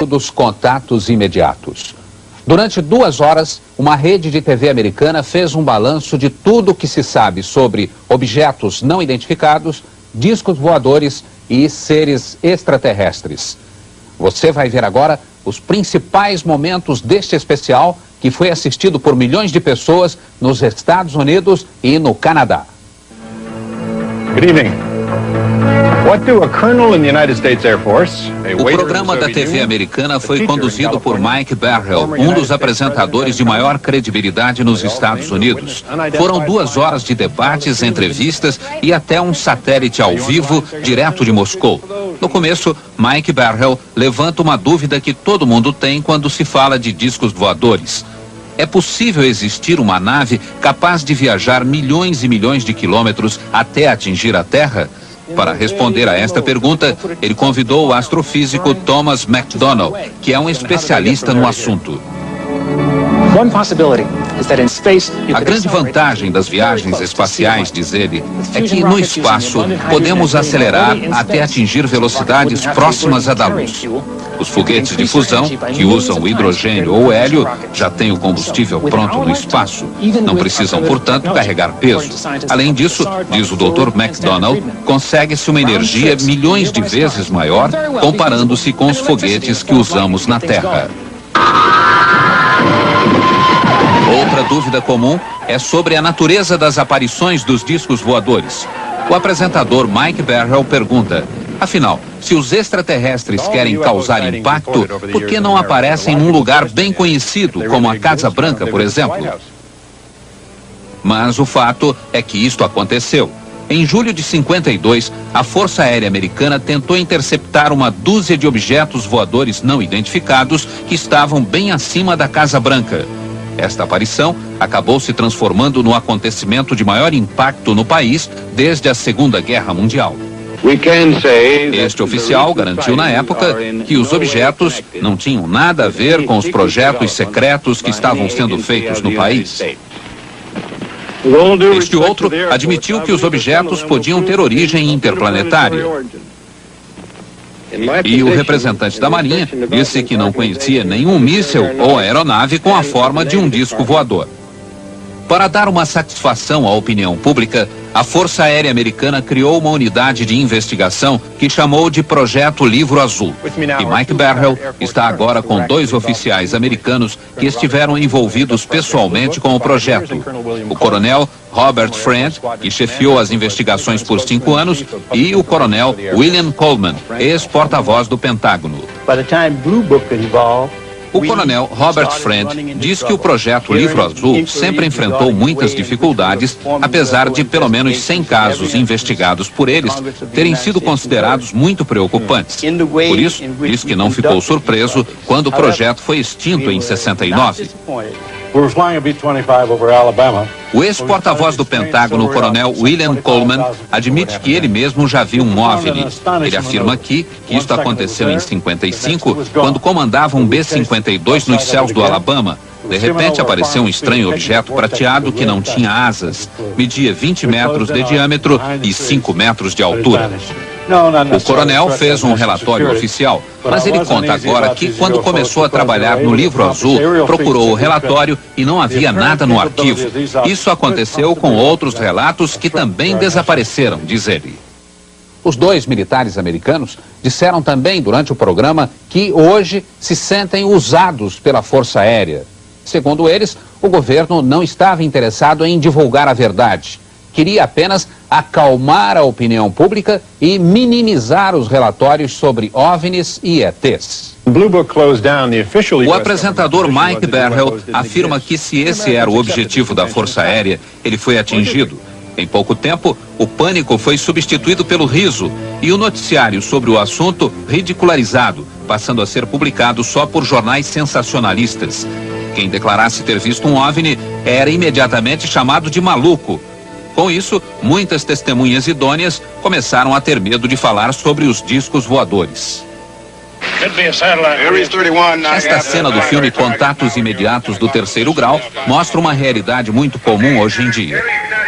Dos contatos imediatos. Durante 2 horas, uma rede de TV americana fez um balanço de tudo o que se sabe sobre objetos não identificados, discos voadores e seres extraterrestres. Você vai ver agora os principais momentos deste especial que foi assistido por milhões de pessoas nos Estados Unidos e no Canadá. Good evening. What do a colonel in the United States Air Force, O programa da TV americana foi conduzido por Mike Barrell, um dos apresentadores de maior credibilidade nos Estados Unidos. Foram 2 horas de debates, entrevistas e até um satélite ao vivo, direto de Moscou. No começo, Mike Barrell levanta uma dúvida que todo mundo tem quando se fala de discos voadores. É possível existir uma nave capaz de viajar milhões e milhões de quilômetros até atingir a Terra? Para responder a esta pergunta, ele convidou o astrofísico Thomas McDonald, que é um especialista no assunto. A grande vantagem das viagens espaciais, diz ele, é que no espaço podemos acelerar até atingir velocidades próximas à da luz. Os foguetes de fusão, que usam hidrogênio ou hélio, já têm o combustível pronto no espaço. Não precisam, portanto, carregar peso. Além disso, diz o Dr. McDonald, consegue-se uma energia milhões de vezes maior comparando-se com os foguetes que usamos na Terra. Outra dúvida comum é sobre a natureza das aparições dos discos voadores. O apresentador Mike Barrell pergunta: afinal, se os extraterrestres querem causar impacto, por que não aparecem num lugar bem conhecido, como a Casa Branca, por exemplo? Mas o fato é que isto aconteceu. Em julho de 52, a Força Aérea Americana tentou interceptar uma dúzia de objetos voadores não identificados que estavam bem acima da Casa Branca. Esta aparição acabou se transformando no acontecimento de maior impacto no país desde a Segunda Guerra Mundial. Este oficial garantiu na época que os objetos não tinham nada a ver com os projetos secretos que estavam sendo feitos no país. Este outro admitiu que os objetos podiam ter origem interplanetária. E o representante da Marinha disse que não conhecia nenhum míssil ou aeronave com a forma de um disco voador. Para dar uma satisfação à opinião pública, a Força Aérea Americana criou uma unidade de investigação que chamou de Projeto Livro Azul. E Mike Barrell está agora com 2 oficiais americanos que estiveram envolvidos pessoalmente com o projeto. O coronel Robert Friend, que chefiou as investigações por 5 anos, e o coronel William Coleman, ex-porta-voz do Pentágono. O coronel Robert Friend diz que o projeto Livro Azul sempre enfrentou muitas dificuldades, apesar de pelo menos 100 casos investigados por eles terem sido considerados muito preocupantes. Por isso, diz que não ficou surpreso quando o projeto foi extinto em 69. O ex-porta-voz do Pentágono, o coronel William Coleman, admite que ele mesmo já viu um OVNI. Ele afirma aqui que isto aconteceu em 55, quando comandava um B-52 nos céus do Alabama. De repente apareceu um estranho objeto prateado que não tinha asas, media 20 metros de diâmetro e 5 metros de altura. O coronel fez um relatório oficial, mas ele conta agora que quando começou a trabalhar no Livro Azul, procurou o relatório e não havia nada no arquivo. Isso aconteceu com outros relatos que também desapareceram, diz ele. Os 2 militares americanos disseram também durante o programa que hoje se sentem usados pela Força Aérea. Segundo eles, o governo não estava interessado em divulgar a verdade. Queria apenas acalmar a opinião pública e minimizar os relatórios sobre OVNIs e ETs. O apresentador Mike Barrell afirma que se esse era o objetivo da Força Aérea, ele foi atingido. Em pouco tempo, o pânico foi substituído pelo riso e o noticiário sobre o assunto ridicularizado, passando a ser publicado só por jornais sensacionalistas. Quem declarasse ter visto um OVNI era imediatamente chamado de maluco. Com isso, muitas testemunhas idôneas começaram a ter medo de falar sobre os discos voadores. Esta cena do filme Contatos Imediatos do Terceiro Grau mostra uma realidade muito comum hoje em dia.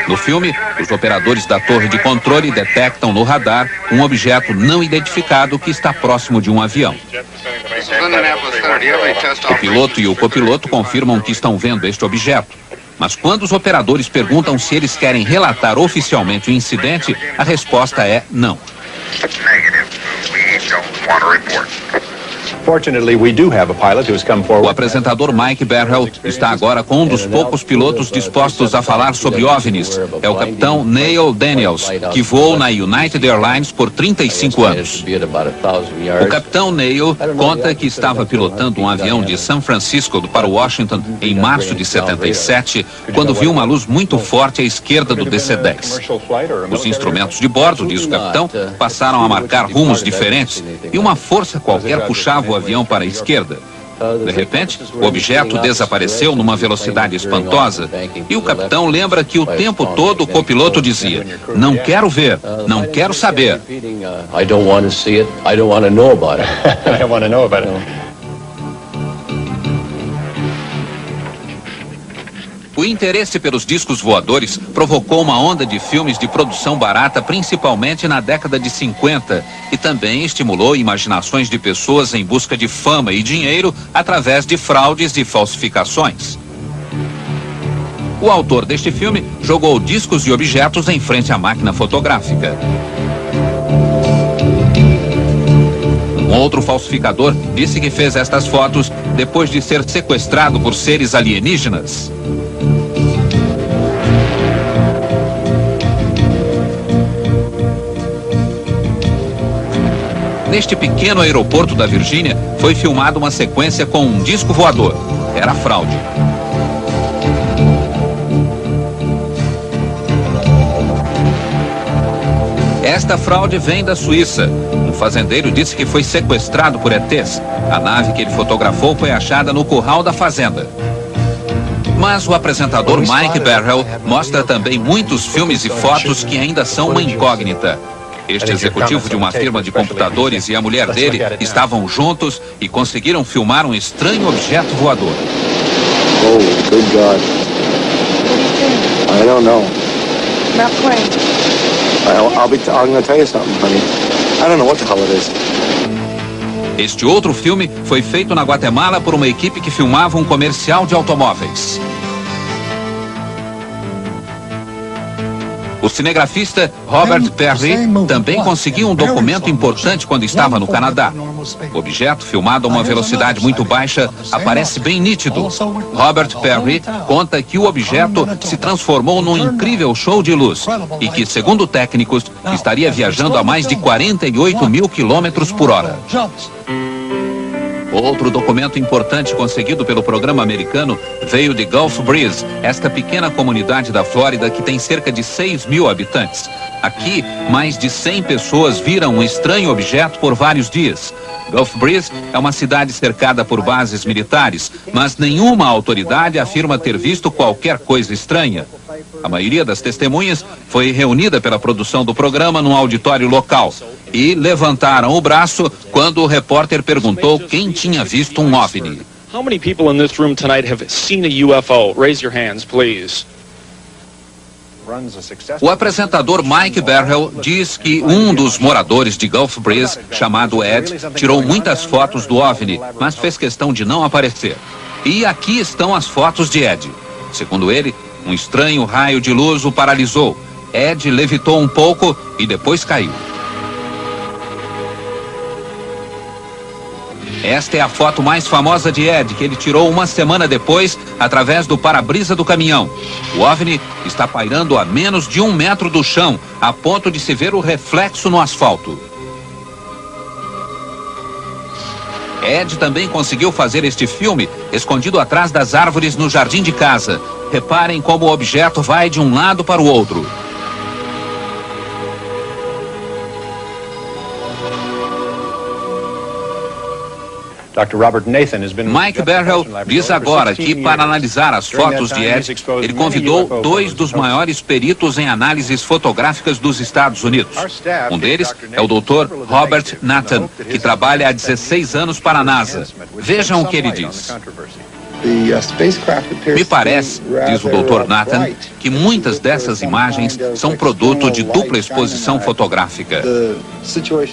No filme, os operadores da torre de controle detectam no radar um objeto não identificado que está próximo de um avião. O piloto e o copiloto confirmam que estão vendo este objeto. Mas quando os operadores perguntam se eles querem relatar oficialmente o incidente, a resposta é não. O apresentador Mike Barrell está agora com um dos poucos pilotos dispostos a falar sobre OVNIs. É o capitão Neil Daniels, que voou na United Airlines por 35 anos. O capitão Neil conta que estava pilotando um avião de São Francisco para Washington em março de 77, quando viu uma luz muito forte à esquerda do DC-10. Os instrumentos de bordo, diz o capitão, passaram a marcar rumos diferentes e uma força qualquer puxava o avião para a esquerda. De repente, o objeto desapareceu numa velocidade espantosa e o capitão lembra que o tempo todo o copiloto dizia: não quero ver, não quero saber. O interesse pelos discos voadores provocou uma onda de filmes de produção barata, principalmente na década de 50, e também estimulou imaginações de pessoas em busca de fama e dinheiro através de fraudes e falsificações. O autor deste filme jogou discos e objetos em frente à máquina fotográfica. Um outro falsificador disse que fez estas fotos depois de ser sequestrado por seres alienígenas. Neste pequeno aeroporto da Virgínia, foi filmada uma sequência com um disco voador. Era fraude. Esta fraude vem da Suíça. Um fazendeiro disse que foi sequestrado por ETs. A nave que ele fotografou foi achada no curral da fazenda. Mas o apresentador Mike Barrell mostra também muitos filmes e fotos que ainda são uma incógnita. Este executivo de uma firma de computadores e a mulher dele estavam juntos e conseguiram filmar um estranho objeto voador. Oh, good God. I don't know. About plane. I'm going to tell you something, honey. I don't know what the hell it is. Este outro filme foi feito na Guatemala por uma equipe que filmava um comercial de automóveis. O cinegrafista Robert Perry também conseguiu um documento importante quando estava no Canadá. O objeto, filmado a uma velocidade muito baixa, aparece bem nítido. Robert Perry conta que o objeto se transformou num incrível show de luz e que, segundo técnicos, estaria viajando a mais de 48 mil quilômetros por hora. Outro documento importante conseguido pelo programa americano veio de Gulf Breeze, esta pequena comunidade da Flórida que tem cerca de 6 mil habitantes. Aqui, mais de 100 pessoas viram um estranho objeto por vários dias. Gulf Breeze é uma cidade cercada por bases militares, mas nenhuma autoridade afirma ter visto qualquer coisa estranha. A maioria das testemunhas foi reunida pela produção do programa num auditório local e levantaram o braço quando o repórter perguntou quem tinha visto um OVNI. How many people in this room tonight have seen a UFO? Raise your hands, please. O apresentador Mike Barrell diz que um dos moradores de Gulf Breeze, chamado Ed, tirou muitas fotos do OVNI, mas fez questão de não aparecer. E aqui estão as fotos de Ed. Segundo ele, um estranho raio de luz o paralisou. Ed levitou um pouco e depois caiu. Esta é a foto mais famosa de Ed, que ele tirou uma semana depois, através do para-brisa do caminhão. O OVNI está pairando a menos de 1 metro do chão, a ponto de se ver o reflexo no asfalto. Ed também conseguiu fazer este filme, escondido atrás das árvores no jardim de casa. Reparem como o objeto vai de um lado para o outro. Mike Barrell diz agora que, para analisar as fotos de Ed, ele convidou 2 dos maiores peritos em análises fotográficas dos Estados Unidos. Um deles é o Dr. Robert Nathan, que trabalha há 16 anos para a NASA. Vejam o que ele diz. Me parece, diz o Dr. Nathan, que muitas dessas imagens são produto de dupla exposição fotográfica.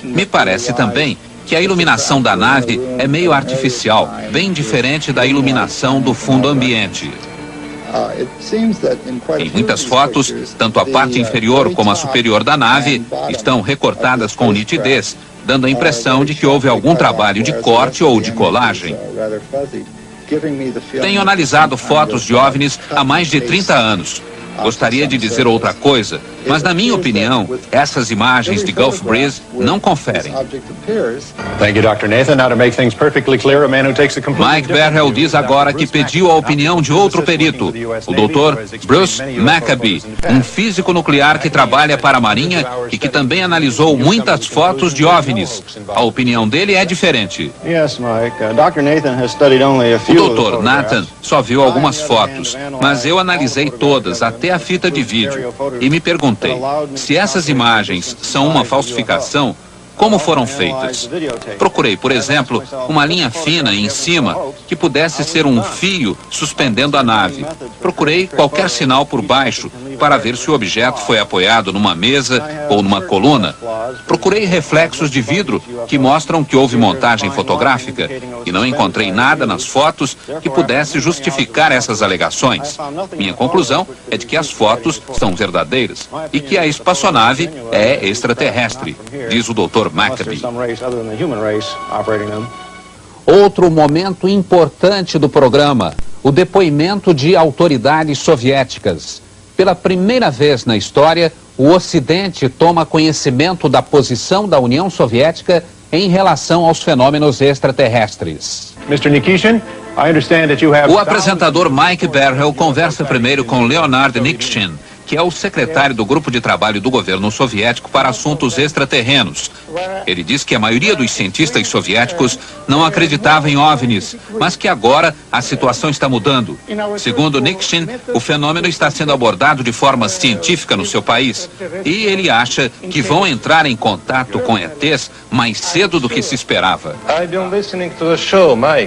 Me parece também que a iluminação da nave é meio artificial, bem diferente da iluminação do fundo ambiente. Em muitas fotos, tanto a parte inferior como a superior da nave estão recortadas com nitidez, dando a impressão de que houve algum trabalho de corte ou de colagem. Tenho analisado fotos de OVNIs há mais de 30 anos. Gostaria de dizer outra coisa, mas na minha opinião, essas imagens de Gulf Breeze não conferem. Thank you, Dr. Nathan. Now to make things perfectly clear, a man who takes a completely Mike Berhel diz agora que pediu a opinião de outro perito, o Dr. Bruce Maccabee, um físico nuclear que trabalha para a Marinha e que também analisou muitas fotos de OVNIs. A opinião dele é diferente. Yes, Mike. Dr. Nathan has studied only a O few of the Dr. Nathan photographs. só viu algumas fotos, mas eu analisei todas, até a fita de vídeo, e me perguntei, se essas imagens são uma falsificação, como foram feitas? Procurei, por exemplo, uma linha fina em cima que pudesse ser um fio suspendendo a nave. Procurei qualquer sinal por baixo para ver se o objeto foi apoiado numa mesa ou numa coluna. Procurei reflexos de vidro que mostram que houve montagem fotográfica e não encontrei nada nas fotos que pudesse justificar essas alegações. Minha conclusão é de que as fotos são verdadeiras e que a espaçonave é extraterrestre, diz o Dr. Maccabee. Outro momento importante do programa, o depoimento de autoridades soviéticas. Pela primeira vez na história, o Ocidente toma conhecimento da posição da União Soviética em relação aos fenômenos extraterrestres. Mr. Nikishin, I understand that you have O apresentador Mike Berhel conversa primeiro com Leonard Nikishin, que é o secretário do grupo de trabalho do governo soviético para assuntos extraterrenos. Ele diz que a maioria dos cientistas soviéticos não acreditava em OVNIs, mas que agora a situação está mudando. Segundo Nikishin, o fenômeno está sendo abordado de forma científica no seu país e ele acha que vão entrar em contato com ETs mais cedo do que se esperava.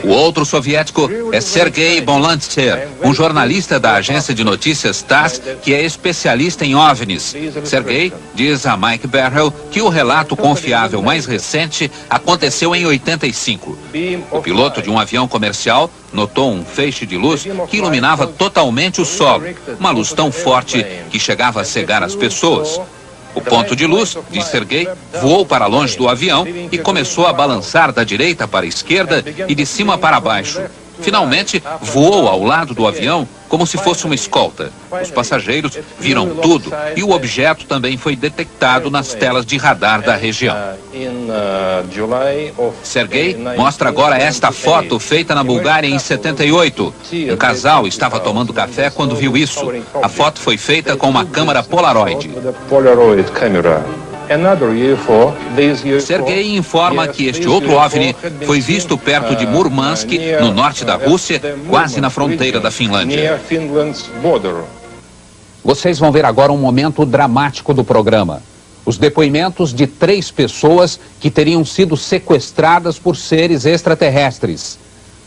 O outro soviético é Sergei Bonlantsev, um jornalista da agência de notícias TASS que é especialista em OVNIs. Sergei diz a Mike Berhel que o relato confiável mais recente aconteceu em 85. O piloto de um avião comercial notou um feixe de luz que iluminava totalmente o solo, uma luz tão forte que chegava a cegar as pessoas. O ponto de luz, diz Sergei, voou para longe do avião e começou a balançar da direita para a esquerda e de cima para baixo. Finalmente, voou ao lado do avião como se fosse uma escolta. Os passageiros viram tudo e o objeto também foi detectado nas telas de radar da região. Sergei mostra agora esta foto feita na Bulgária em 78. Um casal estava tomando café quando viu isso. A foto foi feita com uma câmera Polaroid. Sergei informa que este outro OVNI foi visto perto de Murmansk, no norte da Rússia, quase na fronteira da Finlândia. Vocês vão ver agora um momento dramático do programa. Os depoimentos de 3 pessoas que teriam sido sequestradas por seres extraterrestres.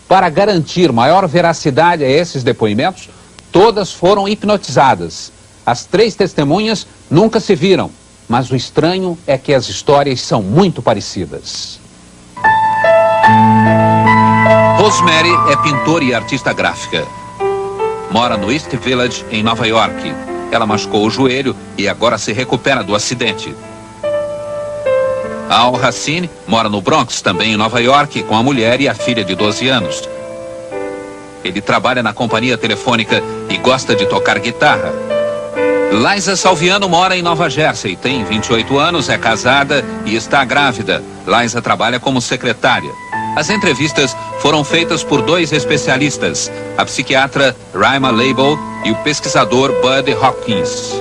Para garantir maior veracidade a esses depoimentos, todas foram hipnotizadas. As 3 testemunhas nunca se viram. Mas o estranho é que as histórias são muito parecidas. Rosemary é pintora e artista gráfica. Mora no East Village, em Nova York. Ela machucou o joelho e agora se recupera do acidente. Al Hassine mora no Bronx, também em Nova York, com a mulher e a filha de 12 anos. Ele trabalha na companhia telefônica e gosta de tocar guitarra. Liza Salviano mora em Nova Jersey, tem 28 anos, é casada e está grávida. Liza trabalha como secretária. As entrevistas foram feitas por 2 especialistas, a psiquiatra Raima Leibel e o pesquisador Bud Hopkins.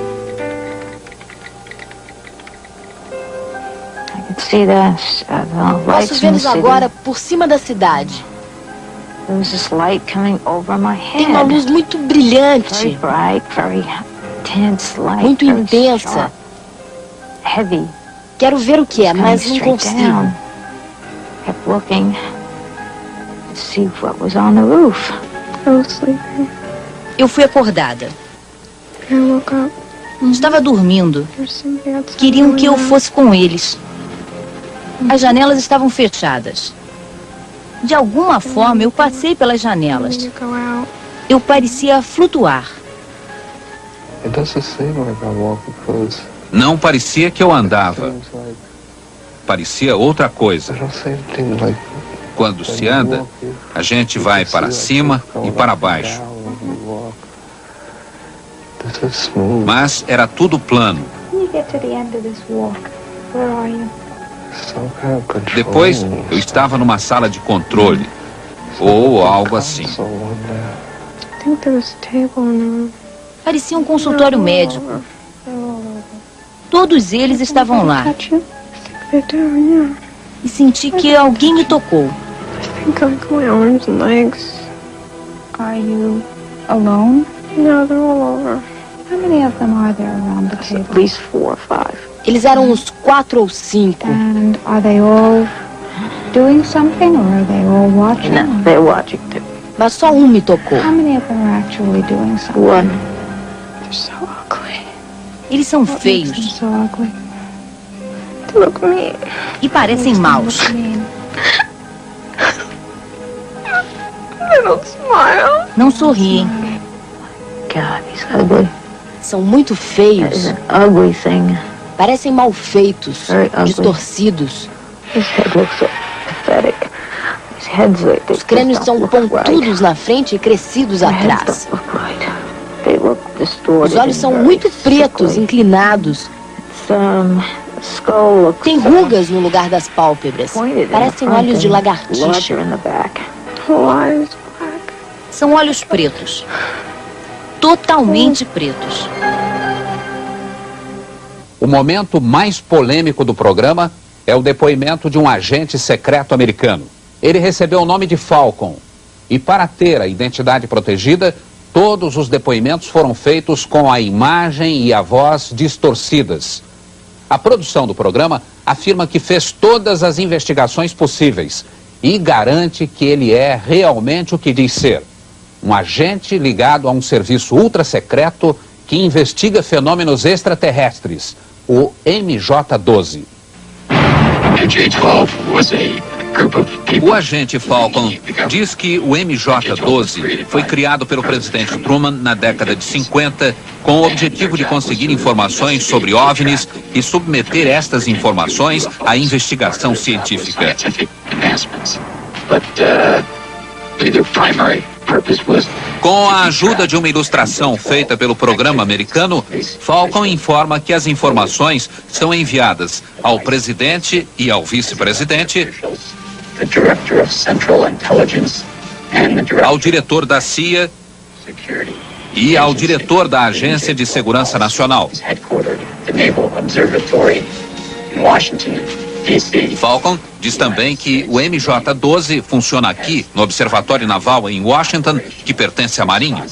Posso vê-los agora por cima da cidade. Tem uma luz muito brilhante, muito intensa. Quero ver o que é, mas não consigo. Eu fui acordada. Estava dormindo. Queriam que eu fosse com eles. As janelas estavam fechadas. De alguma forma, eu passei pelas janelas. Eu parecia flutuar. Não parecia que eu andava. Parecia outra coisa. Quando se anda, a gente vai para cima e para baixo. Mas era tudo plano. Depois, eu estava numa sala de controle, ou algo assim. Parecia um consultório médico. Todos eles estavam lá. E senti que alguém me tocou. Are you alone? No, they're all over. How many of them are there around the table? At least 4 or 5. Eles eram uns 4 ou 5. And are they all doing something or are they all watching? No, they're watching too. Mas só um me tocou. How many of them are actually doing something? One. They're so ugly. Eles são What makes them feios so ugly? They look mean. e parecem maus. They look mean. They don't smile. Não sorriem. God, he's ugly. São muito That is feios. an ugly thing. Parecem mal feitos, Very ugly. distorcidos. His head looks so pathetic. His head's like Os crânios são pontudos na frente e crescidos atrás. Os olhos são muito pretos, inclinados. Tem rugas no lugar das pálpebras. Parecem olhos de lagartixa. São olhos pretos. Totalmente pretos. O momento mais polêmico do programa é o depoimento de um agente secreto americano. Ele recebeu o nome de Falcon. E para ter a identidade protegida, todos os depoimentos foram feitos com a imagem e a voz distorcidas. A produção do programa afirma que fez todas as investigações possíveis e garante que ele é realmente o que diz ser. Um agente ligado a um serviço ultra-secreto que investiga fenômenos extraterrestres, o MJ-12. O agente Falcon diz que o MJ-12 foi criado pelo presidente Truman na década de 50 com o objetivo de conseguir informações sobre OVNIs e submeter estas informações à investigação científica. Com a ajuda de uma ilustração feita pelo programa americano, Falcon informa que as informações são enviadas ao presidente e ao vice-presidente, ao diretor da CIA e ao diretor da Agência de Segurança Nacional. Falcon diz também que o MJ-12 funciona aqui, no Observatório Naval em Washington, que pertence à Marinha.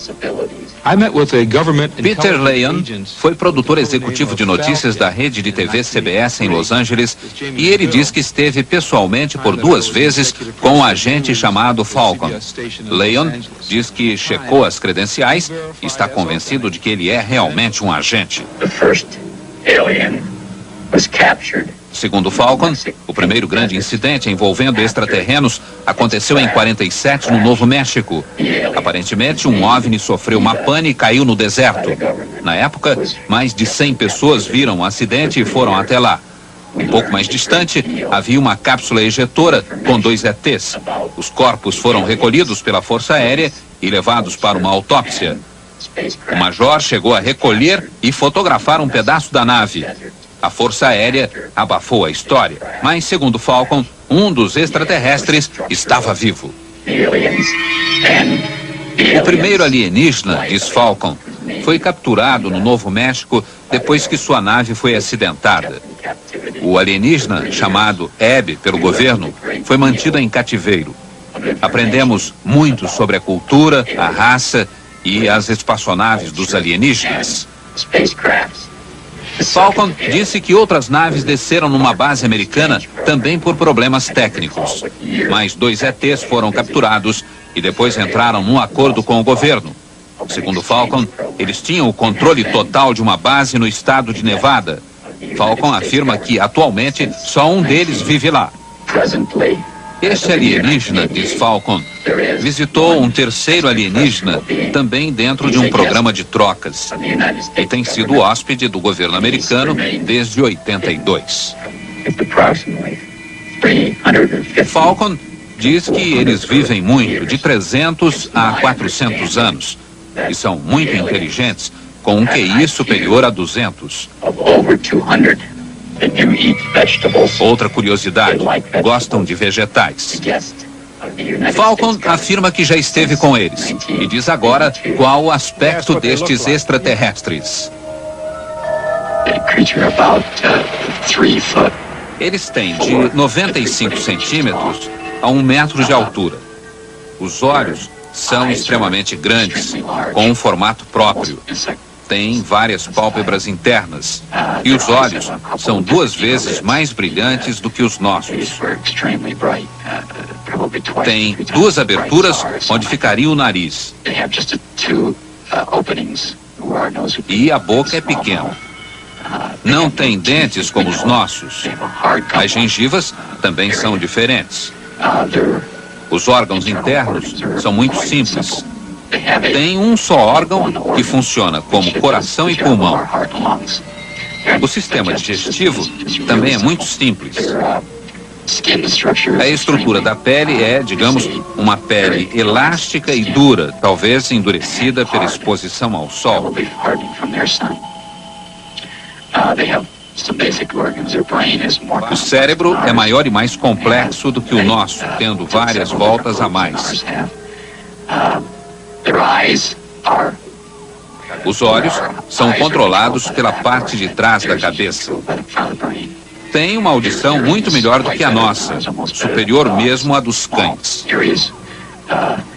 Peter Leon foi produtor executivo de notícias da rede de TV CBS em Los Angeles e ele diz que esteve pessoalmente por 2 vezes com um agente chamado Falcon. Leon diz que checou as credenciais e está convencido de que ele é realmente um agente. Segundo Falcon, o primeiro grande incidente envolvendo extraterrenos aconteceu em 47 no Novo México. Aparentemente, um OVNI sofreu uma pane e caiu no deserto. Na época, mais de 100 pessoas viram o acidente e foram até lá. Um pouco mais distante, havia uma cápsula ejetora com 2 ETs. Os corpos foram recolhidos pela Força Aérea e levados para uma autópsia. O major chegou a recolher e fotografar um pedaço da nave. A Força Aérea abafou a história, mas, segundo Falcon, um dos extraterrestres estava vivo. O primeiro alienígena, diz Falcon, foi capturado no Novo México depois que sua nave foi acidentada. O alienígena, chamado Abby pelo governo, foi mantido em cativeiro. Aprendemos muito sobre a cultura, a raça e as espaçonaves dos alienígenas. Falcon disse que outras naves desceram numa base americana também por problemas técnicos. Mas 2 ETs foram capturados e depois entraram num acordo com o governo. Segundo Falcon, eles tinham o controle total de uma base no estado de Nevada. Falcon afirma que, atualmente, só um deles vive lá. Este alienígena, diz Falcon, visitou um terceiro alienígena também dentro de um programa de trocas e tem sido hóspede do governo americano desde 82. Falcon diz que eles vivem muito, de 300 a 400 anos, e são muito inteligentes, com um QI superior a 200. Outra curiosidade, gostam de vegetais. Falcon afirma que já esteve com eles e diz agora qual o aspecto destes extraterrestres. Eles têm de 95 centímetros a 1 metro de altura. Os olhos são extremamente grandes, com um formato próprio. Têm várias pálpebras internas e os olhos são 2 vezes mais brilhantes do que os nossos. Tem 2 aberturas onde ficaria o nariz. E a boca é pequena. Não tem dentes como os nossos. As gengivas também são diferentes. Os órgãos internos são muito simples. Tem um só órgão que funciona como coração e pulmão. O sistema digestivo também é muito simples. A estrutura da pele é, digamos, uma pele elástica e dura, talvez endurecida pela exposição ao sol. O cérebro é maior e mais complexo do que o nosso, tendo várias voltas a mais. Os olhos são controlados pela parte de trás da cabeça. Tem uma audição muito melhor do que a nossa, superior mesmo à dos cães.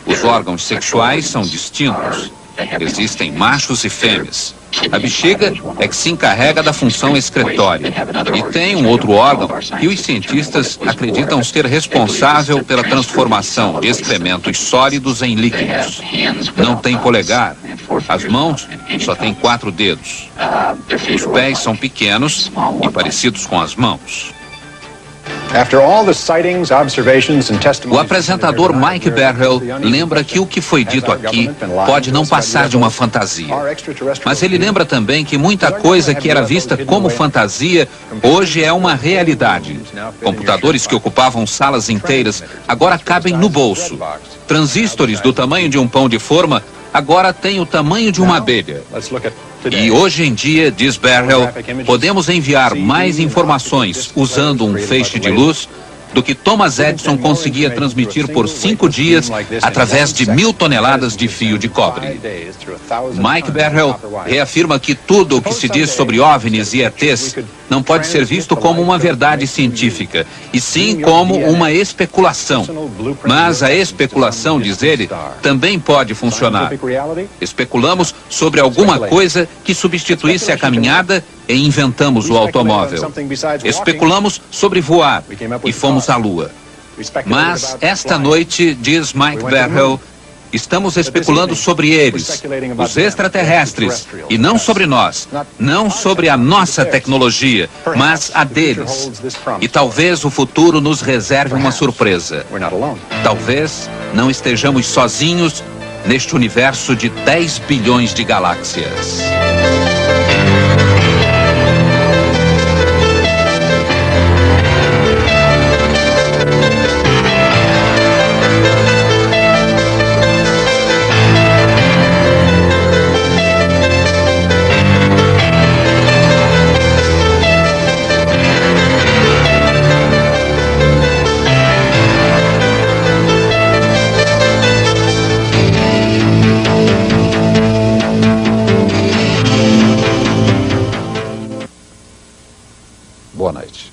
Os órgãos sexuais são distintos. Existem machos e fêmeas. A bexiga é que se encarrega da função excretória. E tem um outro órgão que os cientistas acreditam ser responsável pela transformação de excrementos sólidos em líquidos. Não tem polegar. As mãos só têm 4 dedos. Os pés são pequenos e parecidos com as mãos. O apresentador Mike Barrell lembra que o que foi dito aqui pode não passar de uma fantasia. Mas ele lembra também que muita coisa que era vista como fantasia hoje é uma realidade. Computadores que ocupavam salas inteiras agora cabem no bolso. Transistores do tamanho de um pão de forma agora têm o tamanho de uma abelha. E hoje em dia, diz Barrell, podemos enviar mais informações usando um feixe de luz do que Thomas Edison conseguia transmitir por 5 dias através de 1000 toneladas de fio de cobre. Mike Barrell reafirma que tudo o que se diz sobre OVNIs e ETs não pode ser visto como uma verdade científica, e sim como uma especulação. Mas a especulação, diz ele, também pode funcionar. Especulamos sobre alguma coisa que substituísse a caminhada e inventamos o automóvel. Especulamos sobre voar e fomos à Lua. Mas esta noite, diz Mike Barrell, estamos especulando sobre eles, os extraterrestres, e não sobre nós, não sobre a nossa tecnologia, mas a deles. E talvez o futuro nos reserve uma surpresa. Talvez não estejamos sozinhos neste universo de 10 bilhões de galáxias. Boa noite.